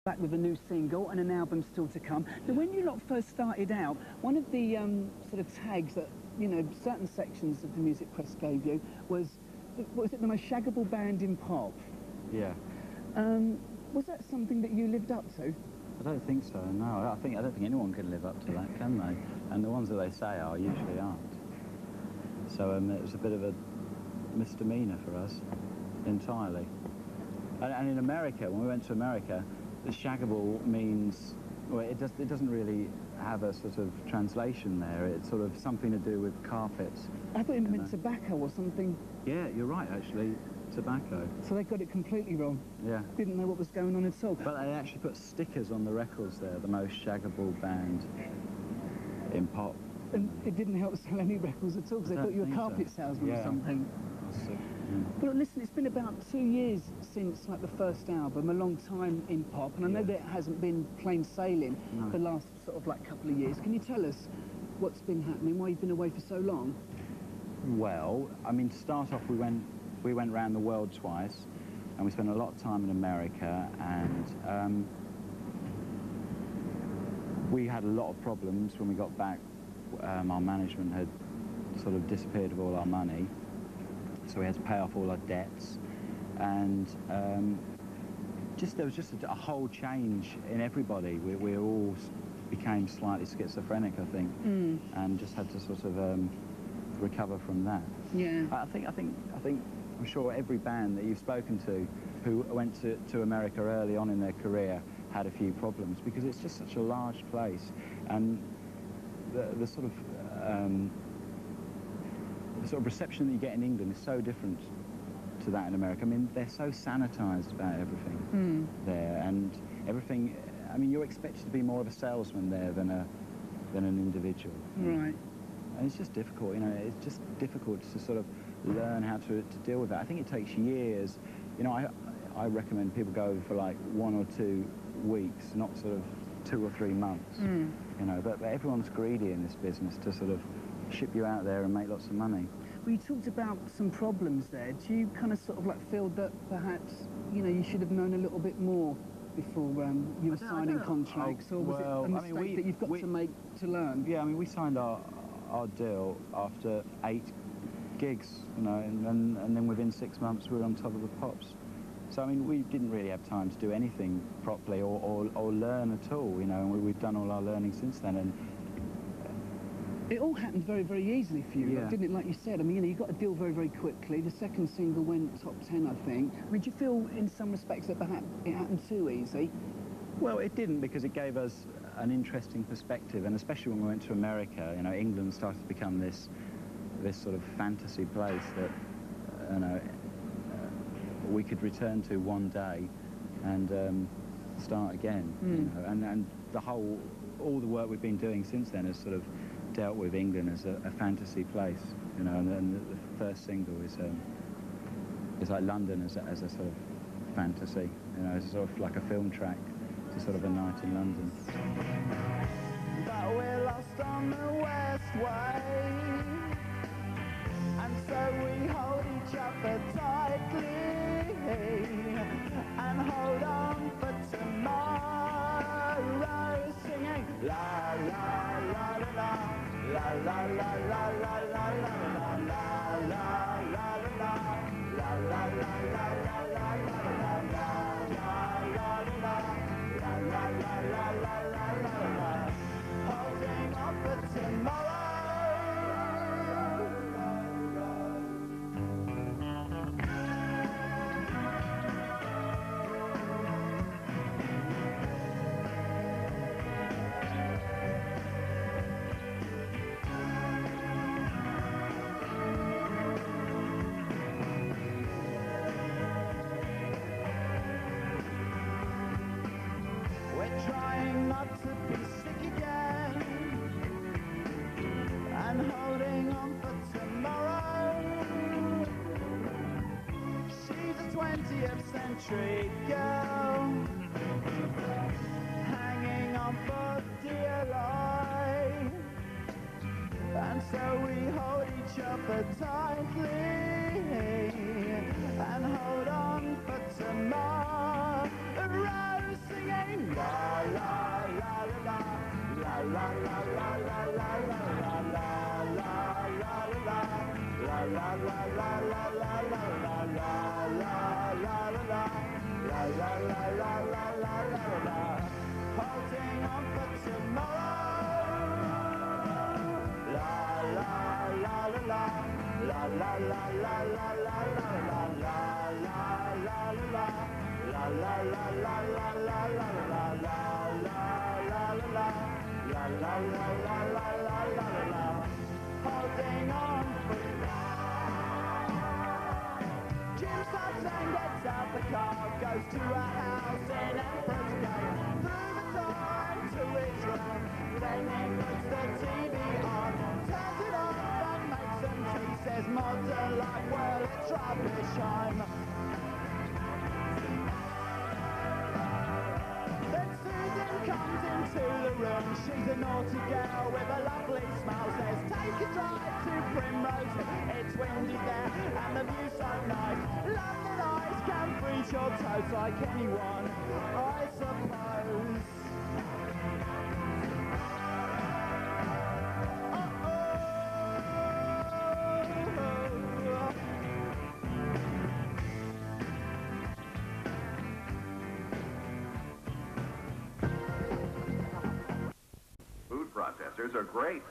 back with a new single and an album still to come. Now, when you lot first started out, one of the sort of tags that, you know, certain sections of the music press gave you was it the most shaggable band in pop? Yeah. Was that something that you lived up to? I don't think so, no. I don't think anyone can live up to that, can they? And the ones that they say are usually aren't. So it was a bit of a misdemeanor for us, entirely. And in America, when we went to America, the shaggable means, well, it doesn't really have a sort of translation there. It's sort of something to do with carpets. I thought it meant tobacco or something. Yeah, you're right, actually. Tobacco. So they got it completely wrong. Yeah. Didn't know what was going on at all. But they actually put stickers on the records there, the most shaggable band in pop. And it didn't help sell any records at all, because they thought you were a carpet salesman or something. Yeah. But listen, it's been about 2 years since like the first album, a long time in pop, and I know that it hasn't been plain sailing the last sort of like couple of years. Can you tell us what's been happening, why you've been away for so long? Well, I mean, to start off, we went around the world twice, and we spent a lot of time in America, and we had a lot of problems when we got back. Our management had sort of disappeared with all our money, so we had to pay off all our debts, and there was just a whole change in everybody. We all became slightly schizophrenic, I think, and just had to sort of recover from that. Yeah. I'm sure every band that you've spoken to who went to America early on in their career had a few problems, because it's just such a large place, and the sort of reception that you get in England is so different to that in America. I mean, they're so sanitised about everything there, and everything. I mean, you're expected to be more of a salesman there than an individual. Right. And it's just difficult, you know. It's just difficult to sort of learn how to deal with that. I think it takes years. You know, I recommend people go for like 1 or 2 weeks, not sort of 2 or 3 months. You know, but everyone's greedy in this business to sort of ship you out there and make lots of money. Well, you talked about some problems there. Do you kind of sort of like feel that perhaps, you know, you should have known a little bit more before you were signing contracts, or was it a mistake that you've got to make to learn? Yeah, I mean, we signed our deal after 8 gigs, you know, and then within 6 months we were on top of the pops. So, I mean, we didn't really have time to do anything properly or learn at all, you know, and we've done all our learning since then. And it all happened very, very easily for you, didn't it? Like you said, I mean, you know, you got a deal very, very quickly. The second single went top 10, I think. I mean, do you feel in some respects that perhaps it happened too easy? Well, it didn't, because it gave us an interesting perspective, and especially when we went to America, you know, England started to become this sort of fantasy place that, you know, we could return to one day and start again. You know, and all the work we've been doing since then has sort of dealt with England as a fantasy place, you know, and then the first single is like London as a sort of fantasy, you know, it's sort of like a film track to sort of a night in London. But we're lost on the west way, and so we hold each other tightly and hold on for tomorrow, singing la la la la la la la la la la la la la la la, holding on for tomorrow. Trying not to be sick again, and holding on for tomorrow. She's a 20th century girl, hanging on for dear life, and so we hold each other tightly and hold on for tomorrow, singing Holding on for Jim starts and gets out the car, goes to a house in Advert Gate, through the time to his room, then he puts the TV on, turns it off and makes some tea, says modern life, well it's rubbish, Then Susan comes into the room, she's a naughty girl with a lovely smile, says take a drive to Primrose, it's windy there and the view's so nice, London eyes can freeze your toes like anyone, I suppose. Food processors are great.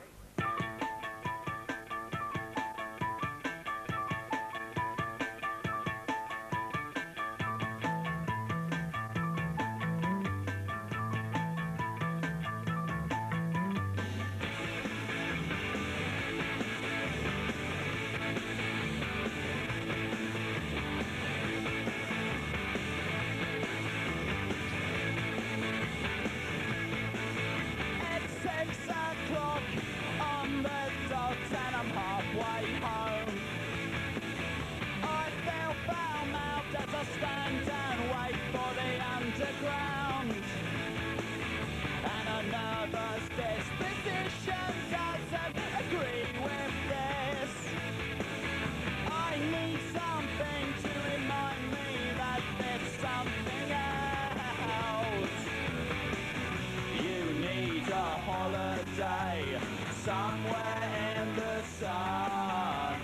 Somewhere in the sun,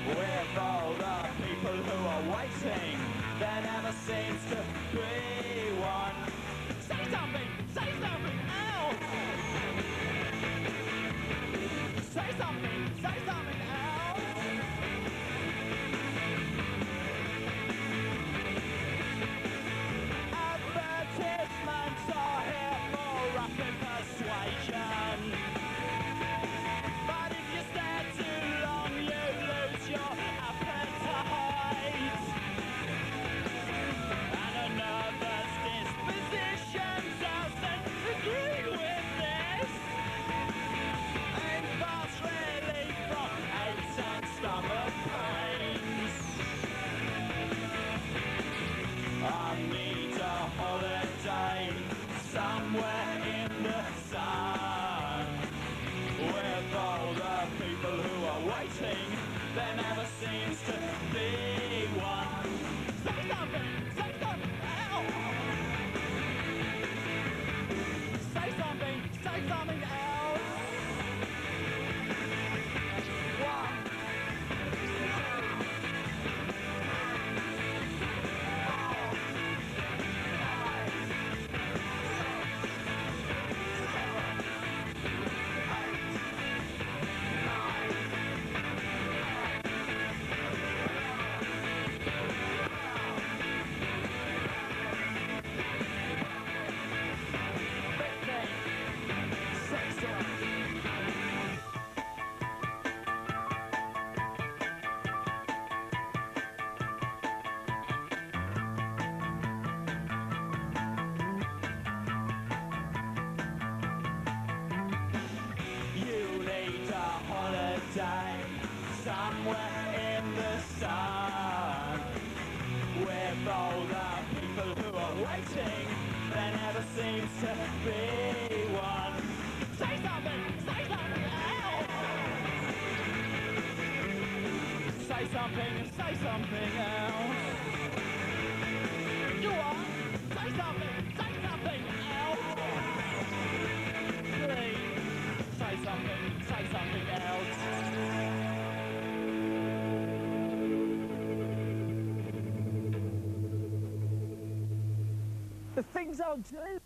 with all the people who are waiting, there never seems to be one. Say something else. Say something else. Advertisements are here for rapid persuasion. Somewhere in the sun, with all the people who are waiting, there never seems to be one. Say something else. Say something else. One. Somewhere in the sun, with all the people who are waiting, there never seems to be one. Say something else. Say something else. Go on, say something else. Please, say something else. The things I'll do.